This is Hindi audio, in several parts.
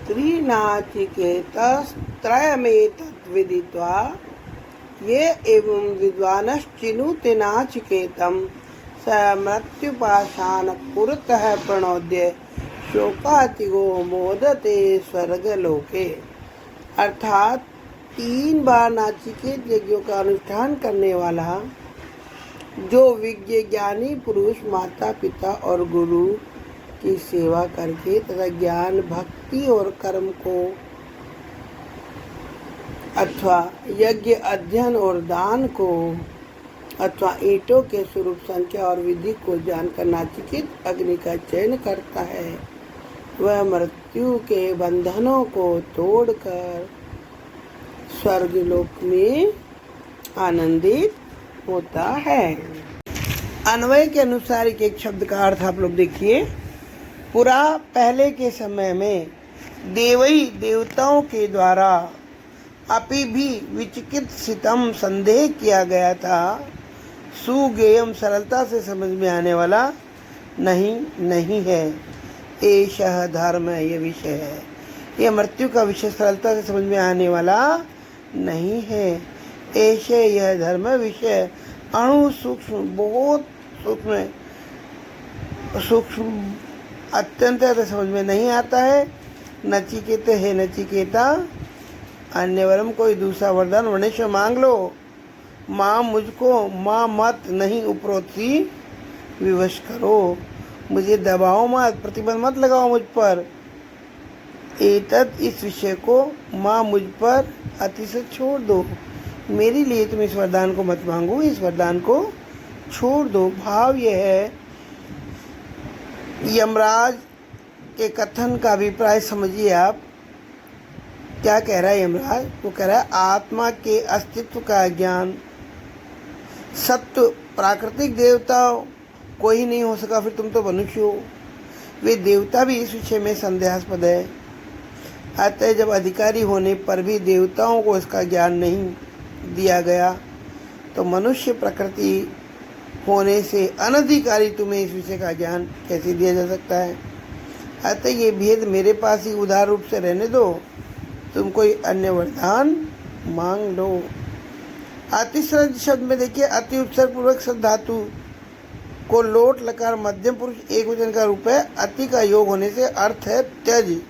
त्रिनाचिकेतस्त्रयमेतद्विदित्वा ये एवं विद्वानश्चिनुते नाचिकेतं स मृत्युपाशानपुरतः प्रणोद्य शोकातिगो मोदते स्वर्गलोके। अर्थात 3 बार नाचिकेत यज्ञों का अनुष्ठान करने वाला जो विज्ञ ज्ञानी पुरुष माता पिता और गुरु की सेवा करके तथा ज्ञान भक्ति और कर्म को अथवा यज्ञ अध्ययन और दान को अथवा ईंटों के स्वरूप संख्या और विधि को जानकर नाचिकेत अग्नि का चयन करता है, वह मृत्यु के बंधनों को तोड़कर स्वर्गलोक में आनंदित होता है। अन्वय के अनुसार एक शब्द का अर्थ आप लोग देखिए। पुरा पहले के समय में देवई देवताओं के द्वारा अपि भी विचिकित सितम संदेह किया गया था, सुगेयम सरलता से समझ में आने वाला नहीं है। एषः धर्म ये विषय है, यह मृत्यु का विषय सरलता से समझ में आने वाला नहीं है। ऐसे यह धर्म विषय अणु सूक्ष्म बहुत सूक्ष्म अत्यंत समझ में नहीं आता है। नचिकेत है नचिकेता, अन्य वरम कोई दूसरा वरदान वनेश्वर मांग लो। माँ मुझको माँ मत नहीं उपरोक्ति विवश करो, मुझे दबाओ मत, प्रतिबंध मत लगाओ मुझ पर। एतत् इस विषय को माँ मुझ पर अति से छोड़ दो, मेरे लिए तुम इस वरदान को मत मांगो, इस वरदान को छोड़ दो। भाव यह है, यमराज के कथन का अभिप्राय समझिए आप। क्या कह रहा है यमराज? वो कह रहा है आत्मा के अस्तित्व का ज्ञान सत्य प्राकृतिक देवता कोई नहीं हो सका, फिर तुम तो मनुष्य हो। वे देवता भी इस विषय में संदेहास्पद है। अतः जब अधिकारी होने पर भी देवताओं को इसका ज्ञान नहीं दिया गया, तो मनुष्य प्रकृति होने से अनधिकारी तुम्हें इस विषय का ज्ञान कैसे दिया जा सकता है। अतः ये भेद मेरे पास ही उदार रूप से रहने दो, तुम कोई अन्य वरदान मांग लो। अतिश्रद्ध शब्द में देखिए, अति उपसर्ग पूर्वक शब्द धातु को लोट लकार मध्यम पुरुष एक वचन का रूप है। अति का योग होने से अर्थ है त्यज,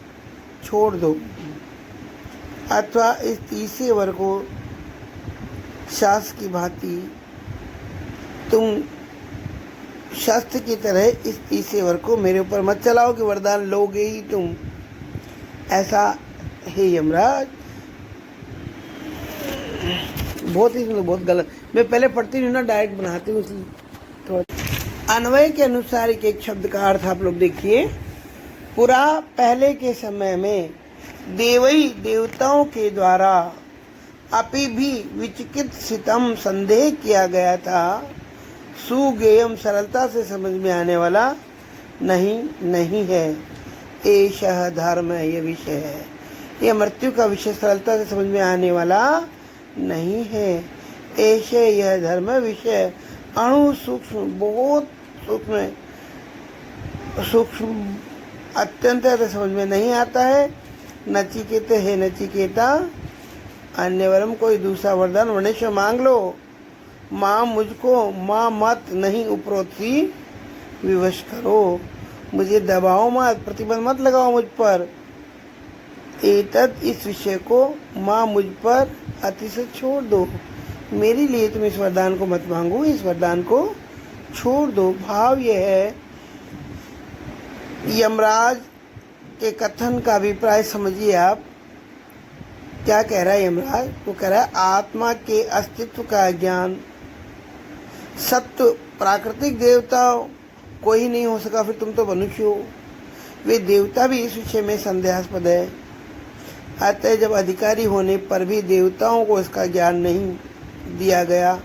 छोड़ दो। अथवा इस तीसरे वर्ग को शास्त्र की भांति तुम शास्त्र की तरह इस तीसरे वर्ग को मेरे ऊपर मत चलाओ कि वरदान लोगे ही तुम, ऐसा है यमराज। बहुत ही बहुत गलत, मैं पहले पढ़ती हूँ ना, डायरेक्ट बनाती हूँ इसलिए। तो अन्वय के अनुसार एक शब्द का अर्थ आप लोग देखिए। पुरा पहले के समय में देवई देवताओं के द्वारा अपि भी विचिकित सितम संदेह किया गया था, सुगेयम सरलता से समझ में आने वाला नहीं है। एषः धर्म ये विषय है, यह मृत्यु का विषय सरलता से समझ में आने वाला नहीं है। ऐसे यह धर्म विषय अणु सूक्ष्म बहुत सूक्ष्म अत्यंत समझ में नहीं आता है। नचिकेत है नचिकेता, अन्य वरम कोई दूसरा वरदान वनेश्वर मांग लो। माँ मुझको माँ मत नहीं उपरोक्ति विवश करो, मुझे दबाओ मत, प्रतिबंध मत लगाओ मुझ पर। एतत् इस विषय को माँ मुझ पर अति से छोड़ दो, मेरे लिए तुम इस वरदान को मत मांगो, इस वरदान को छोड़ दो। भाव यह है, यमराज के कथन का अभिप्राय समझिए आप। क्या कह रहा है यमराज? वो कह रहा है आत्मा के अस्तित्व का ज्ञान सत्य प्राकृतिक देवता कोई नहीं हो सका, फिर तुम तो मनुष्य हो। वे देवता भी इस विषय में संदेहास्पद है। अतः जब अधिकारी होने पर भी देवताओं को इसका ज्ञान नहीं दिया गया,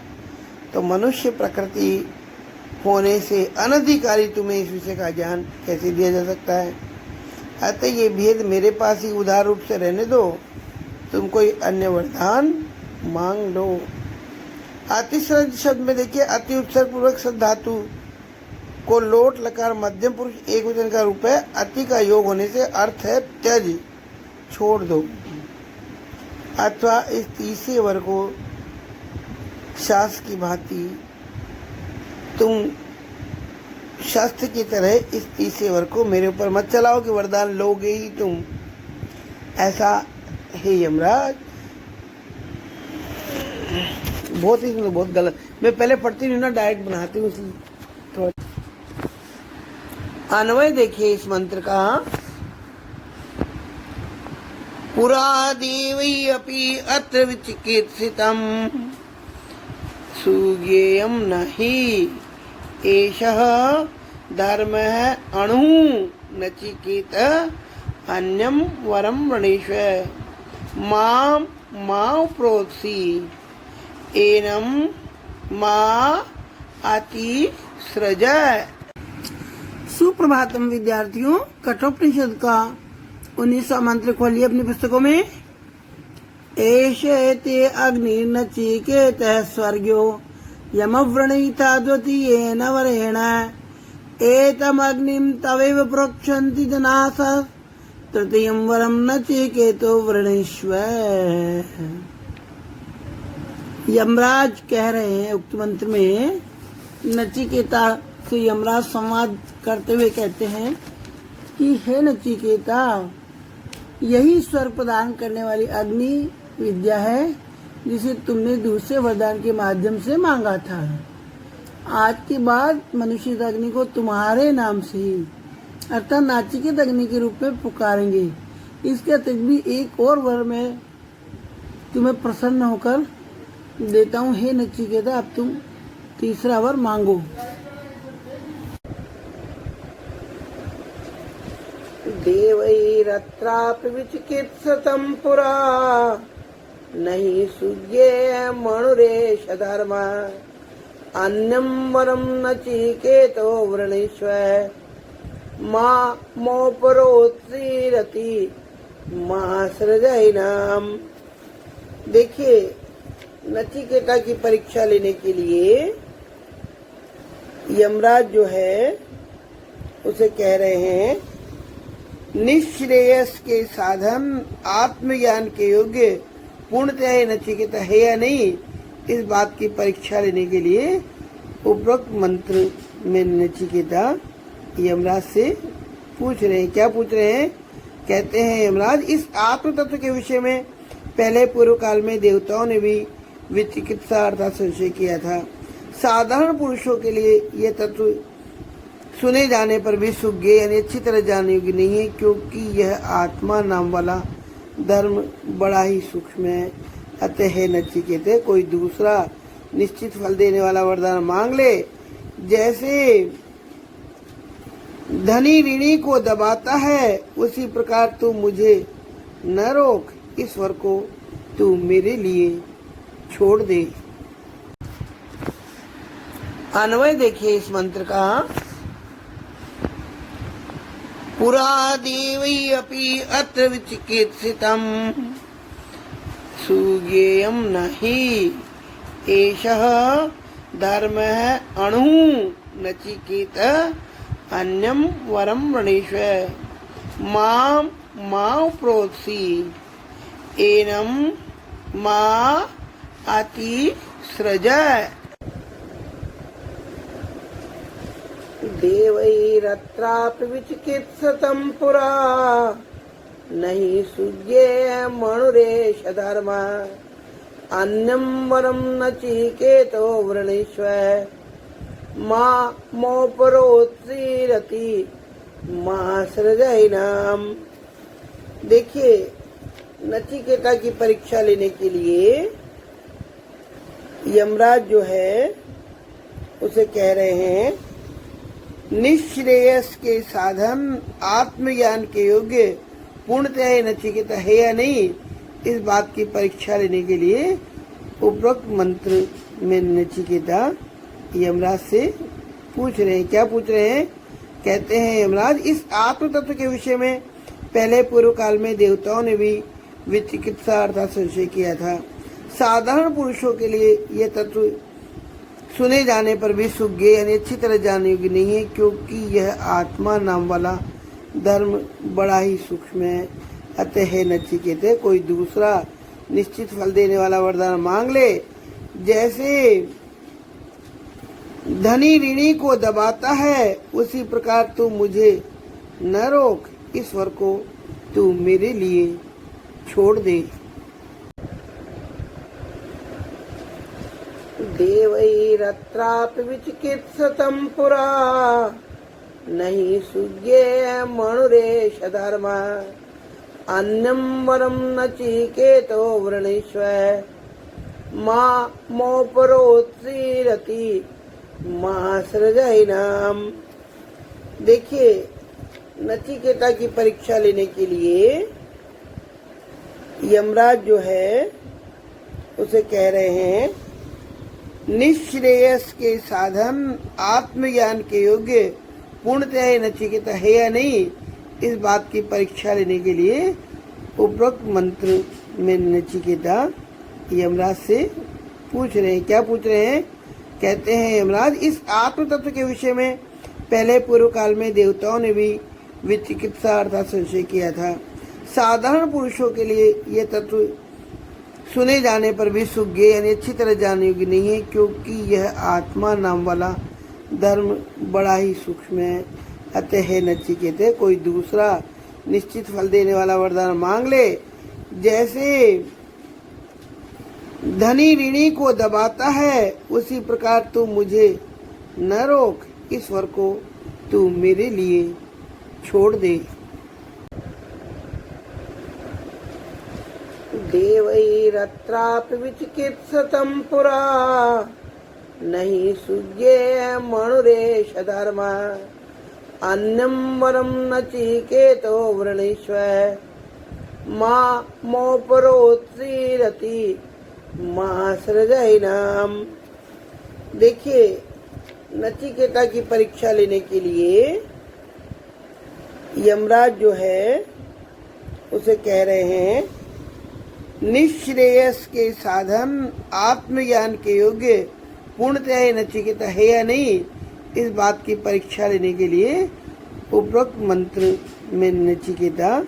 तो मनुष्य प्रकृति होने से अनधिकारी तुम्हें इस विषय का ज्ञान कैसे दिया जा सकता है। अतः ये भेद मेरे पास ही उदार रूप से रहने दो, तुम कोई अन्य वरदान मांग लो। अतिश्रद्ध शब्द में देखिए, अति उपसर्ग पूर्वक शब्द धातु को लोट लकार मध्यम पुरुष एक वचन का रूप है। अति का योग होने से अर्थ है त्यज, छोड़ दो, अथवा इस तीसरे वर को शास्त्र की भांति तुम शस्त्र की तरह इस तीसरे वर को मेरे ऊपर मत चलाओ कि वरदान लोगे ही तुम। ऐसा हे यमराज, बहुत गलत। मैं पहले पढ़ती हूँ ना, डायरेक्ट बनाती हूँ, थोड़ा अन्वय देखिए इस मंत्र का। पुरा देवै अपि अत्र विचिकित्सितम् सुज्ञेयं न हि एषः धर्मः अणु नचिकेत अन्यं वरं वृणीष्व मां प्रोत्सी एनं मा अतिसृज। सुप्रभातम विद्यार्थियों, कठोपनिषद का 19वां मंत्र खोलिए अपनी पुस्तकों में। एषते अग्निर्नचिकेतः स्वर्ग्यो यमव्रणीता द्वितीयेन वरेण एतमग्निं तवैव प्रोक्षन्ति जनाः तृतीयं वरं नचिकेतो वृणीष्व। यमराज कह रहे हैं उक्त मंत्र में, नचिकेता से यमराज संवाद करते हुए कहते हैं कि हे नचिकेता, यही स्वर्ग प्रदान करने वाली अग्नि विद्या है जिसे तुमने दूसरे वरदान के माध्यम से मांगा था। आज के बाद मनुष्य इस अग्नि को तुम्हारे नाम से ही अर्थात नाचिकेत अग्नि के रूप में पुकारेंगे। इसके अतिरिक्त भी एक और वर में तुम्हें प्रसन्न होकर देता हूँ। हे नचिकेता, अब तुम तीसरा वर मांगो। देवैरत्रापि विचिकित्सितं पुरा नहि सुज्ञेय मणुरेश धर्म अन्यं वरं नचिकेतो वृणीष्व मोपरोत्सीरति मा सृजैनाम। देखिए, नचिकेता की परीक्षा लेने के लिए यमराज जो है उसे कह रहे हैं, निश्रेयस के साधन आत्मज्ञान के योग्य पूर्णतः नचिकेता है या नहीं, इस बात की परीक्षा लेने के लिए उपरोक्त मंत्र में नचिकेता यमराज से पूछ रहे हैं। क्या पूछ रहे हैं? कहते हैं यमराज, इस आत्म तत्व के विषय में पहले पूर्व काल में देवताओं ने भी विचिकित्सा अर्थात संशय किया था। साधारण पुरुषों के लिए यह तत्व सुने जाने पर भी सुज्ञ यानी अच्छी तरह जानने योग्य नहीं है, क्योंकि यह आत्मा नाम वाला धर्म बड़ा ही सूक्ष्म है। अतः है नचिकेत, कोई दूसरा निश्चित फल देने वाला वरदान मांग ले। जैसे धनी ऋणी को दबाता है, उसी प्रकार तू मुझे न रोक, इस वर को तू मेरे लिए छोड़ दे। अन्वय देखिए इस मंत्र का। पुरा देवै अपि अत्र विचिकित्सितं सुज्ञेयं न हि एषः धर्मः अणु नचिकेत अन्यं वरं वृणीष्व मां प्रोत्सी एनं मा अतिसृज। देवैरत्रापि विचिकित्सितं पुरा नहि सुज्ञेय मणुरेश धर्म अन्यं वरं नचिकेतो वृणीष्व मोपरोत्सीरति मा सृजैनाम। देखिए, नचिकेता की परीक्षा लेने के लिए यमराज जो है उसे कह रहे हैं, निश्रेयस के साधन आत्मज्ञान के योग्य पूर्णतः नचिकेता है या नहीं, इस बात की परीक्षा लेने के लिए उपरोक्त मंत्र में नचिकेता यमराज से पूछ रहे हैं। क्या पूछ रहे हैं? कहते हैं यमराज, इस आत्म तत्व के विषय में पहले पूर्व काल में देवताओं ने भी विचिकित्सा अर्थात संशय किया था। साधारण पुरुषों के लिए यह तत्व सुने जाने पर भी सुज्ञ यानी अच्छी तरह जानने योग्य नहीं है, क्योंकि यह आत्मा नाम वाला धर्म बड़ा ही सूक्ष्म है। अतः हे नचिकेते कोई दूसरा निश्चित फल देने वाला वरदान मांग ले। जैसे धनी ऋणी को दबाता है उसी प्रकार तू मुझे न रोक, इस वर को तू मेरे लिए छोड़ दे। देवैरत्रापि विचिकित्सितं पुरा नहि सुज्ञेय मनुरेश धर्म अन्यं वरं नचिकेतो वृणीष्व मोपरोत्सीरति सृजैनाम। देखिए, नचिकेता की परीक्षा लेने के लिए यमराज जो है उसे कह रहे हैं, निश्रेयस के साधन आत्मज्ञान के योग्य पूर्णतः नचिकेता है या नहीं, इस बात की परीक्षा लेने के लिए उपरोक्त मंत्र में नचिकेता यमराज से पूछ रहे हैं। क्या पूछ रहे हैं? कहते हैं यमराज, इस आत्म तत्व के विषय में पहले पूर्व काल में देवताओं ने भी विचिकित्सा अर्थात संशय किया था। साधारण पुरुषों के लिए यह तत्व सुने जाने पर भी सुज्ञेय यानी अच्छी तरह जानने योग्य नहीं है, क्योंकि यह आत्मा नाम वाला धर्म बड़ा ही सूक्ष्म है। अतः हे नचिकेते कोई दूसरा निश्चित फल देने वाला वरदान मांग ले। जैसे धनी ऋणी को दबाता है उसी प्रकार तू मुझे न रोक, इस वर को तू मेरे लिए छोड़ दे। देवैरत्रापि विचिकित्सितं पुरा नहि सुज्ञेय मनुरेश धर्म अन्यं वरं नचिकेतो वृणीष्व मोपरोत्सीरति सृजैनाम। देखिए, नचिकेता की परीक्षा लेने के लिए यमराज जो है उसे कह रहे हैं, निश्रेयस के साधन आत्मज्ञान के योग्य पूर्णतः नचिकेता है या नहीं, इस बात की परीक्षा लेने के लिए उपरोक्त मंत्र में नचिकेता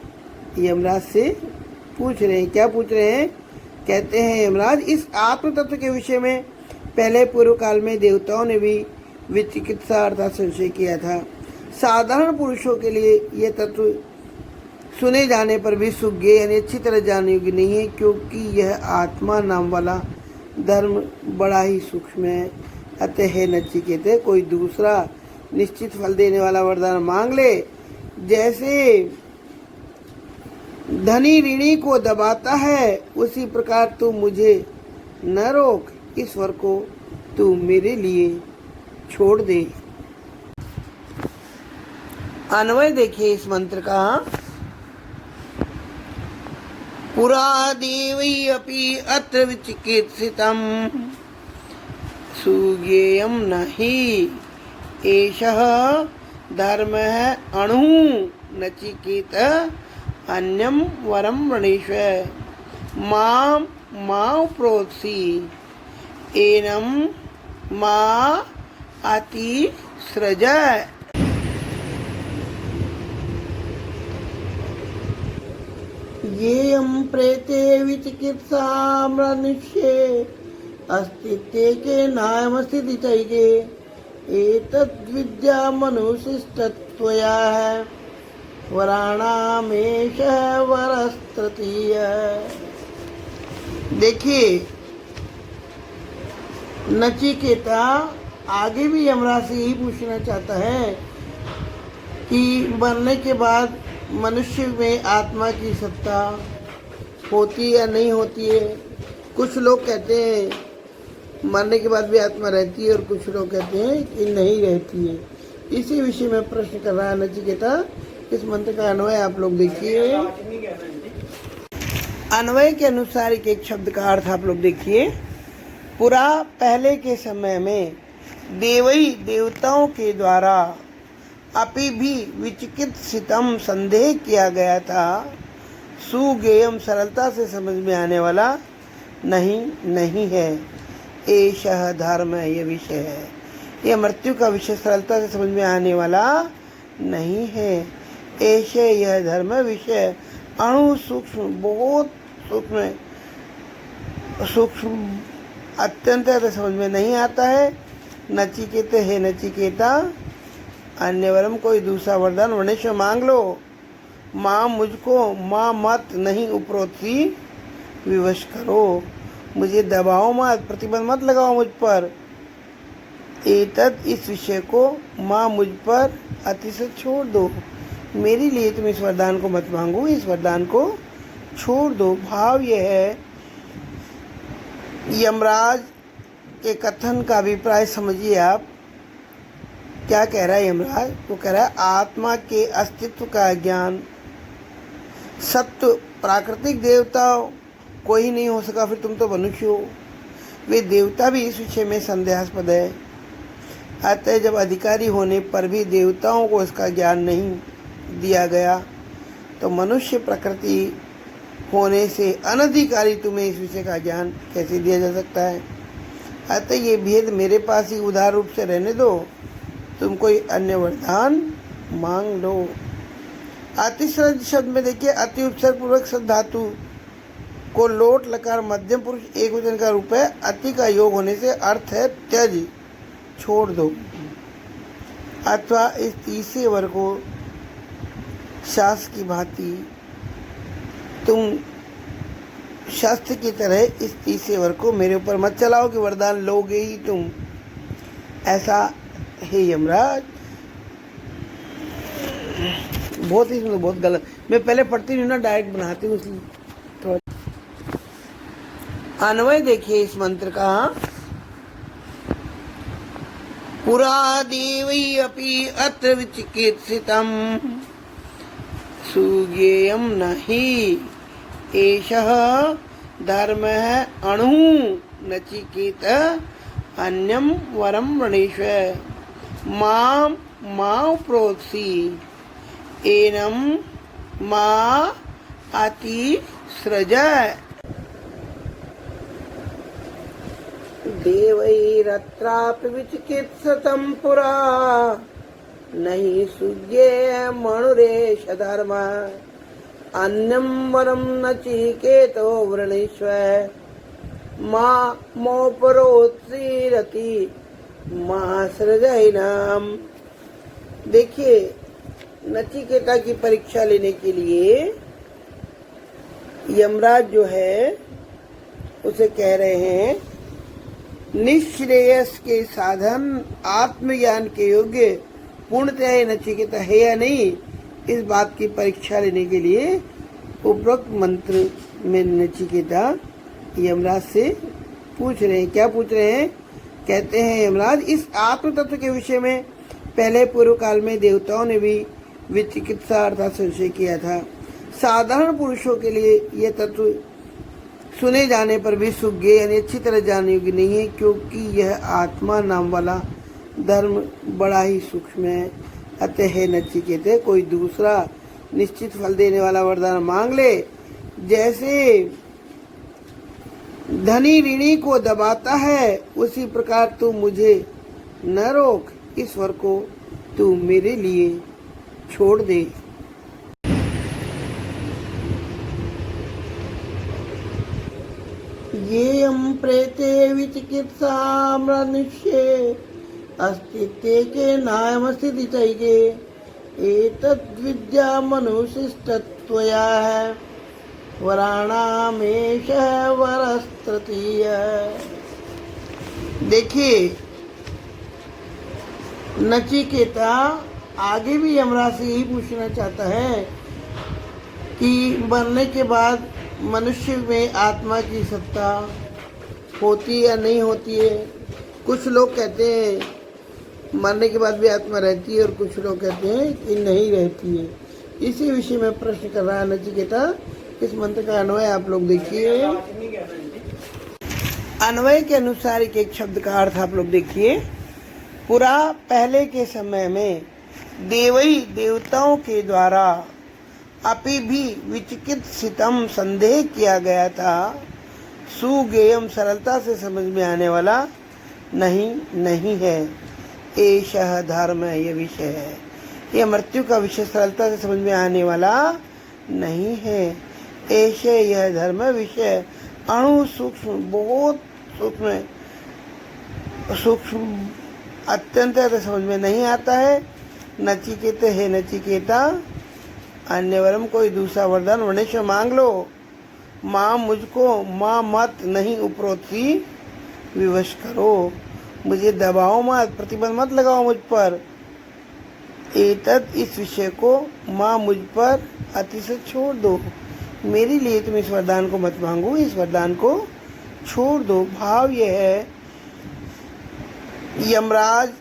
यमराज से पूछ रहे हैं। क्या पूछ रहे हैं? कहते हैं यमराज, इस आत्म तत्व के विषय में पहले पूर्व काल में देवताओं ने भी विचिकित्सा अर्थात संशय किया था। साधारण पुरुषों के लिए यह तत्व सुने जाने पर भी सुज्ञेय यानी अच्छी तरह जानने योग्य नहीं है, क्योंकि यह आत्मा नाम वाला धर्म बड़ा ही सूक्ष्म है। अतः हे नचिकेते कोई दूसरा निश्चित फल देने वाला वरदान मांग ले। जैसे धनी ऋणी को दबाता है उसी प्रकार तू मुझे न रोक, इस वर को तू मेरे लिए छोड़ दे। अन्वय देखिए इस मंत्र का। पुरा देवै अपि अत्र विचिकित्सितं सुज्ञेयं नहि एषः धर्मः अणु नचिकेत अन्यं वरं वृणीष्व मां प्रोत्सी एनं मा अति सृज। येयं प्रेते विचिकित्सामृनिष्ये अस्तित्वे के नायमस्थितितैके एतद्विद्या मनुशिष्टत्वया है वराणामेश वरस्तृतीय। देखिए, नचिकेता आगे भी यमराज से यही पूछना चाहता है कि मरने के बाद मनुष्य में आत्मा की सत्ता होती या नहीं होती है। कुछ लोग कहते हैं मरने के बाद भी आत्मा रहती है और कुछ लोग कहते हैं कि नहीं रहती है। इसी विषय में प्रश्न कर रहा है नचिकेता। इस मंत्र का अन्वय आप लोग देखिए। अन्वय के अनुसार एक शब्द का अर्थ आप लोग देखिए। पुरा पहले के समय में देवई देवताओं के द्वारा अपि भी विचिकित्सितम संदेह किया गया था, सुगेयम सरलता से समझ में आने वाला नहीं है, एषः धर्म ये विषय है, यह मृत्यु का विषय सरलता से समझ में आने वाला नहीं है। ऐसे यह धर्म विषय अणु सूक्ष्म, बहुत सूक्ष्म है, सूक्ष्म अत्यंत है, तो समझ में नहीं आता है। नचिकेता, हे नचिकेता, अन्य वरम कोई दूसरा वरदान वर्णेश्वर मांग लो। माँ मुझको, माँ मत नहीं उपरोक्ति विवश करो, मुझे दबाओ मत, प्रतिबंध मत लगाओ मुझ पर। एतद, इस विषय को, माँ मुझ पर अतिशय छोड़ दो, मेरे लिए तुम इस वरदान को मत मांगो, इस वरदान को छोड़ दो। भाव यह है, यमराज के कथन का अभिप्राय समझिए आप। क्या कह रहा है यमराज? वो कह रहा है आत्मा के अस्तित्व का ज्ञान, सत्य, प्राकृतिक देवता कोई नहीं हो सका, फिर तुम तो मनुष्य हो। वे देवता भी इस विषय में संदेहास्पद है। अतः जब अधिकारी होने पर भी देवताओं को इसका ज्ञान नहीं दिया गया, तो मनुष्य प्रकृति होने से अनधिकारी तुम्हें इस विषय का ज्ञान कैसे दिया जा सकता है? अतः ये भेद मेरे पास ही उदार रूप से रहने दो, तुम कोई अन्य वरदान मांग लो। अतिश्रद्ध शब्द में देखिए, अति उपसर्ग पूर्वक शब्द धातु को लोट लकार मध्यम पुरुष एक वचन का रूप है। अति का योग होने से अर्थ है त्यज, छोड़ दो। अथवा इस तीसरे वर्ग को शास्त्र की भांति तुम शास्त्र की तरह इस तीसरे वर्ग को मेरे ऊपर मत चलाओ कि वरदान लोगे ही तुम, ऐसा है यमराज। बहुत ही बहुत गलत, मैं पहले पढ़ती हूँ ना, डायरेक्ट बनाती हूँ, इसलिए थोड़ा अन्वय देखिए इस मंत्र का। पुरा देवै अपि अत्र विचिकित्सितम् सुज्ञेयं नहि एषः धर्मः अणु नचिकेत अन्यं वरं वृणीष्व मां प्रोत्सी एनं मा अतिसृज। देवैरत्रापि विचिकित्सितं पुरा नहि सुज्ञेय मनुरेश धर्म अन्यं वरं नचिकेतो वृणीष्व मोपरोत्सीरति मा सृजैनाम। देखिए, नचिकेता की परीक्षा लेने के लिए यमराज जो है उसे कह रहे हैं, निश्रेयस के साधन आत्मज्ञान के योग्य पूर्णतः नचिकेता है या नहीं, इस बात की परीक्षा लेने के लिए उपरोक्त मंत्र में नचिकेता यमराज से पूछ रहे हैं। क्या पूछ रहे हैं? कहते हैं यमराज, इस आत्म तत्व के विषय में पहले पूर्व काल में देवताओं ने भी विचिकित्सा अर्थात संशय किया था। साधारण पुरुषों के लिए यह तत्व सुने जाने पर भी सुज्ञ यानी अच्छी तरह जानने योग्य नहीं है, क्योंकि यह आत्मा नाम वाला धर्म बड़ा ही सूक्ष्म है। अतः है नचिकेते, कोई दूसरा निश्चित फल देने वाला वरदान मांग ले। जैसे धनी ऋणी को दबाता है, उसी प्रकार तू मुझे न रोक, इस वर को तू मेरे लिए छोड़ दे। ये हम प्रेते विचिकित्सा मनुष्ये अस्तित्व के नाम स्थिति चाहिए, एतद् विद्या मनुष्यस्तत्वया है वराणामेश वरस्तृतीय। देखिए, नचिकेता आगे भी यमराज से यही पूछना चाहता है कि मरने के बाद मनुष्य में आत्मा की सत्ता होती या नहीं होती है। कुछ लोग कहते हैं मरने के बाद भी आत्मा रहती है, और कुछ लोग कहते हैं कि नहीं रहती है। इसी विषय में प्रश्न कर रहा है नचिकेता। इस मंत्र का अन्वय आप लोग देखिए। अन्वय के अनुसार एक शब्द का अर्थ आप लोग देखिए। पुरा, पहले के समय में, देवई, देवताओं के द्वारा, अपि भी, विचिकित्सितम, संदेह किया गया था, सुगेयम, सरलता से समझ में आने वाला, नहीं है, एषः धर्म, यह विषय है, यह मृत्यु का विषय सरलता से समझ में आने वाला नहीं है। ऐसे यह धर्म विषय अणु सूक्ष्म, बहुत सूक्ष्म सूक्ष्म अत्यंत समझ में नहीं आता है। नचिकेत है नचिकेता, अन्य वरम कोई दूसरा वरदान वनेश्वर मांग लो। माँ मुझको माँ मत नहीं उपरोक्ति विवश करो, मुझे दबाओ मत, प्रतिबंध मत लगाओ मुझ पर। एतद इस विषय को माँ मुझ पर अतिशय छोड़ दो, मेरे लिए तुम इस वरदान को मत मांगो, इस वरदान को छोड़ दो। भाव यह है, यमराज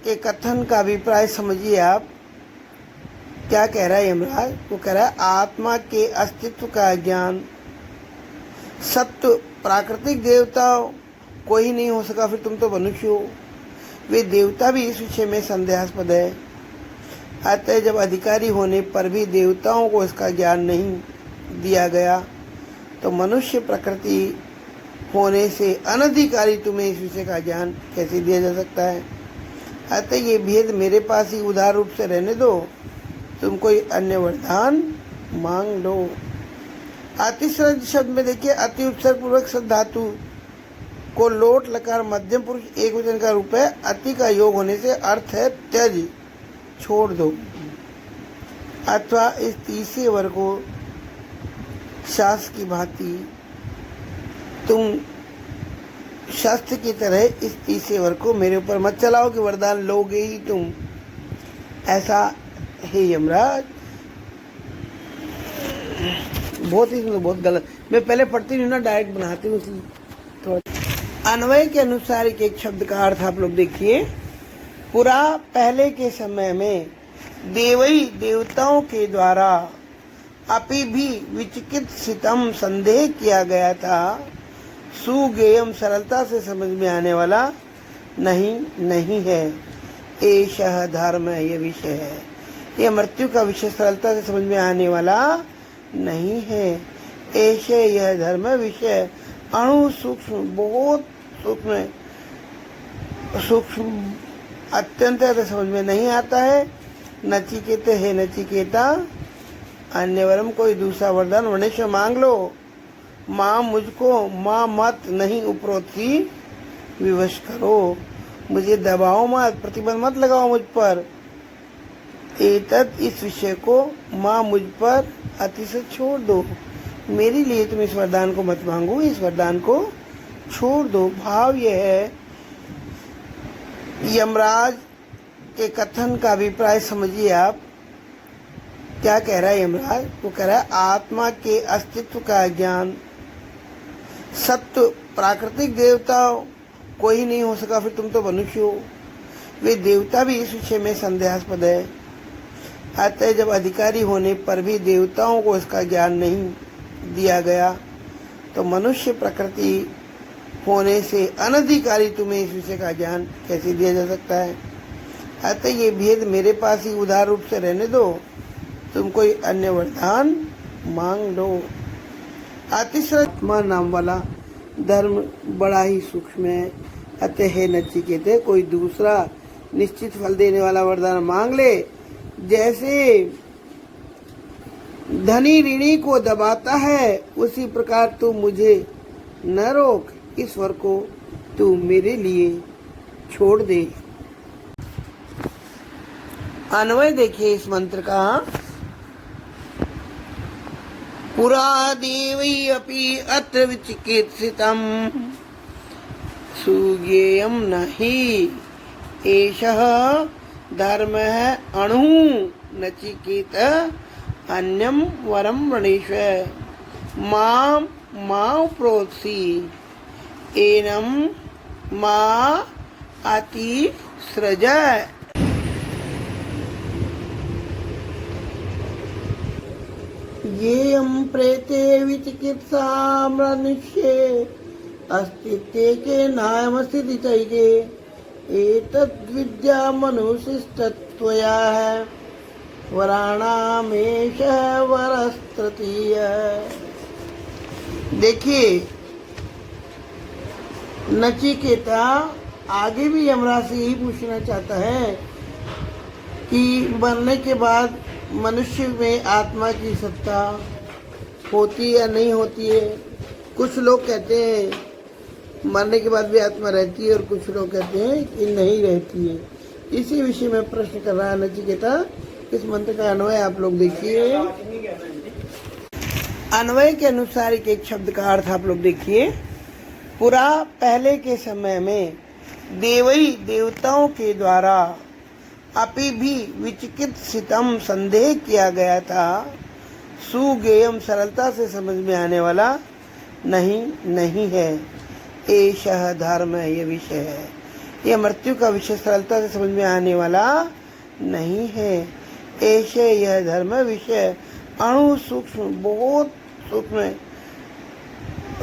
के कथन का अभिप्राय समझिए आप। क्या कह रहा है यमराज? वो कह रहा है आत्मा के अस्तित्व का ज्ञान, सत्य, प्राकृतिक देवता कोई नहीं हो सका, फिर तुम तो मनुष्य हो। वे देवता भी इस विषय में संदेहास्पद है। अतः जब अधिकारी होने पर भी देवताओं को इसका ज्ञान नहीं दिया गया, तो मनुष्य प्रकृति होने से अनधिकारी तुम्हें इस विषय का ज्ञान कैसे दिया जा सकता है? अतः ये भेद मेरे पास ही उदार रूप से रहने दो, तुम कोई अन्य वरदान मांग लो। अतिश्रद्ध शब्द में देखिए, अति उपसर्ग पूर्वक शब्द धातु को लोट लकार मध्यम पुरुष एक वचन का रूप है। अति का योग होने से अर्थ है त्यज, छोड़ दो। अथवा इस तीसरे वर्ग को शास्त्र की भांति तुम शास्त्र की तरह इस तीसरे वर्ग को मेरे ऊपर मत चलाओ कि वरदान लोगे ही तुम, ऐसा है यमराज। बहुत ही बहुत गलत, मैं पहले पढ़ती हूँ ना, डायरेक्ट बनाती हूँ थोड़ा। अन्वय के अनुसार एक शब्द का अर्थ आप लोग देखिए। पुरा पहले के समय में देवई देवताओं के द्वारा अपि भी विचिकित्सितम संदेह किया गया था, सुगेयम सरलता से समझ में आने वाला नहीं है। एषः धर्म, ये विषय है, ये मृत्यु का विषय सरलता से समझ में आने वाला नहीं है। ऐसे यह धर्म विषय अणु सूक्ष्म, बहुत सूक्ष्म सूक्ष्म अत्यंत समझ में नहीं आता है। नचिकेत है नचिकेता, अन्य वरम कोई दूसरा वरदान वनेश्वर मांग लो। माँ मुझको माँ मत नहीं उपरोक्ति विवश करो, मुझे दबाओ मत, प्रतिबंध मत लगाओ मुझ पर। एतद इस विषय को माँ मुझ पर अतिशय छोड़ दो, मेरे लिए तुम इस वरदान को मत मांगो, इस वरदान को छोड़ दो। भाव यह है, यमराज के कथन का अभिप्राय समझिए आप। क्या कह रहा है यमराज? वो कह रहा है आत्मा के अस्तित्व का ज्ञान, सत्य, प्राकृतिक देवता कोई नहीं हो सका, फिर तुम तो मनुष्य हो। वे देवता भी इस विषय में संदेहास्पद है। अतः जब अधिकारी होने पर भी देवताओं को इसका ज्ञान नहीं दिया गया, तो मनुष्य प्रकृति होने से अनधिकारी तुम्हें इस विषय का ज्ञान कैसे दिया जा सकता है? अतः ये भेद मेरे पास ही उदार रूप से रहने दो, तुम कोई अन्य वरदान मांग लो। अतिश्रद्धा नाम वाला धर्म बड़ा ही सूक्ष्म है। अतः है नचिकेते, कोई दूसरा निश्चित फल देने वाला वरदान मांग ले। जैसे धनी ऋणी को दबाता है, उसी प्रकार तू मुझे न रोक, ईश्वर को तू मेरे लिए छोड़ दे। अन्वय देखिए इस मंत्र का। पुरा देवै अपि अत्र विचिकित्सितम् सुज्ञेयं नहि एषः धर्मः अणु नचिकेत अन्यं वरं वृणीष्व मां प्रोत्सी एनं मा अतिसृज। येयं प्रेते विचिकित्सामृनिष्ये अस्तित्वे के नायमस्थितितैके एतद्विद्या मनुशिष्टत्वया है वराणामेश वरस्तृतीय। देखिए नचिकेता आगे भी यमराज से यही पूछना चाहता है कि मरने के बाद मनुष्य में आत्मा की सत्ता होती है या नहीं होती है। कुछ लोग कहते हैं मरने के बाद भी आत्मा रहती है और कुछ लोग कहते हैं कि नहीं रहती है। इसी विषय में प्रश्न कर रहा है नचिकेता। इस मंत्र का अन्वय आप लोग देखिए। अन्वय के अनुसार एक शब्द का अर्थ आप लोग देखिए। पुरा पहले के समय में देवई देवताओं के द्वारा अपि भी विचिकित सितम संदेह किया गया था। सुगेयम सरलता से समझ में आने वाला नहीं है। एषः धर्म ये विषय है। यह मृत्यु का विषय सरलता से समझ में आने वाला नहीं है। ऐसे यह धर्म विषय अणु सूक्ष्म बहुत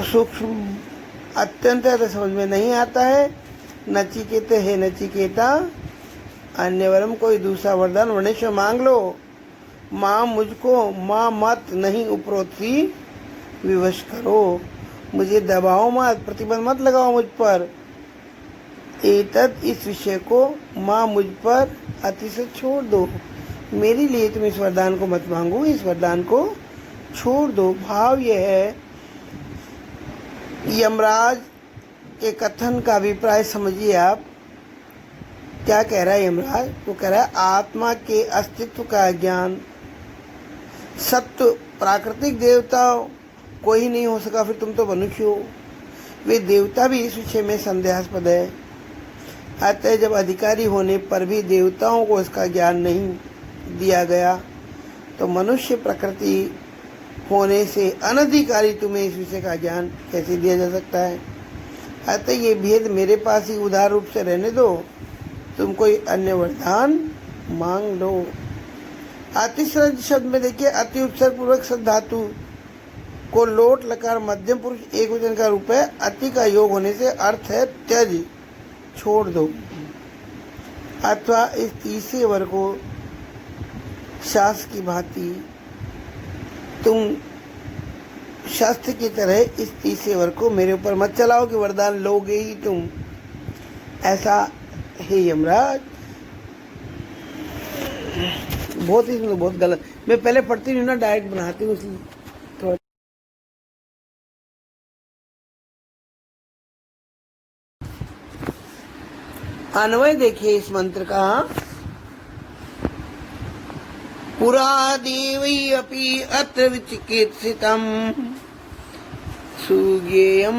सूक्ष्म अत्यंत समझ में नहीं आता है। नचिकेत है नचिकेता, अन्य वरम कोई दूसरा वरदान वर्णेश्वर मांग लो। माँ मुझको माँ मत नहीं उपरोक्ति विवश करो। मुझे दबाओ मत, प्रतिबंध मत लगाओ मुझ पर। एतद इस विषय को माँ मुझ पर अति से छोड़ दो। मेरे लिए तुम इस वरदान को मत मांगो, इस वरदान को छोड़ दो। भाव यह है, यमराज के कथन का अभिप्राय समझिए आप। क्या कह रहा है यमराज? वो कह रहा है आत्मा के अस्तित्व का ज्ञान सत्य प्राकृतिक देवता कोई नहीं हो सका, फिर तुम तो मनुष्य हो। वे देवता भी इस विषय में संदेहास्पद है। अतः जब अधिकारी होने पर भी देवताओं को इसका ज्ञान नहीं दिया गया तो मनुष्य प्रकृति होने से अनधिकारी तुम्हें इस विषय का ज्ञान कैसे दिया जा सकता है। अतः ये भेद मेरे पास ही उदार रूप से रहने दो। तुम कोई अन्य वरदान मांग लो। अतिश्रद्ध शब्द में देखिए, अति उपसर्ग पूर्वक शब्द धातु को लोट लकार मध्यम पुरुष एक वचन का रूप है। अति का योग होने से अर्थ है त्यज, छोड़ दो। अथवा इस तीसरे वर्ग को शास्त्र की भांति तुम शास्त्र की तरह इस तीसरे वर्ग को मेरे ऊपर मत चलाओ कि वरदान लोगे ही तुम। ऐसा है यमराज। बहुत गलत। मैं पहले पढ़ती हूँ ना, डायरेक्ट बनाती हूँ, इसलिए थोड़ा अन्वय देखिए इस मंत्र का। पुरा देवै अपि अत्र विचिकित्सितम् सुज्ञेयम्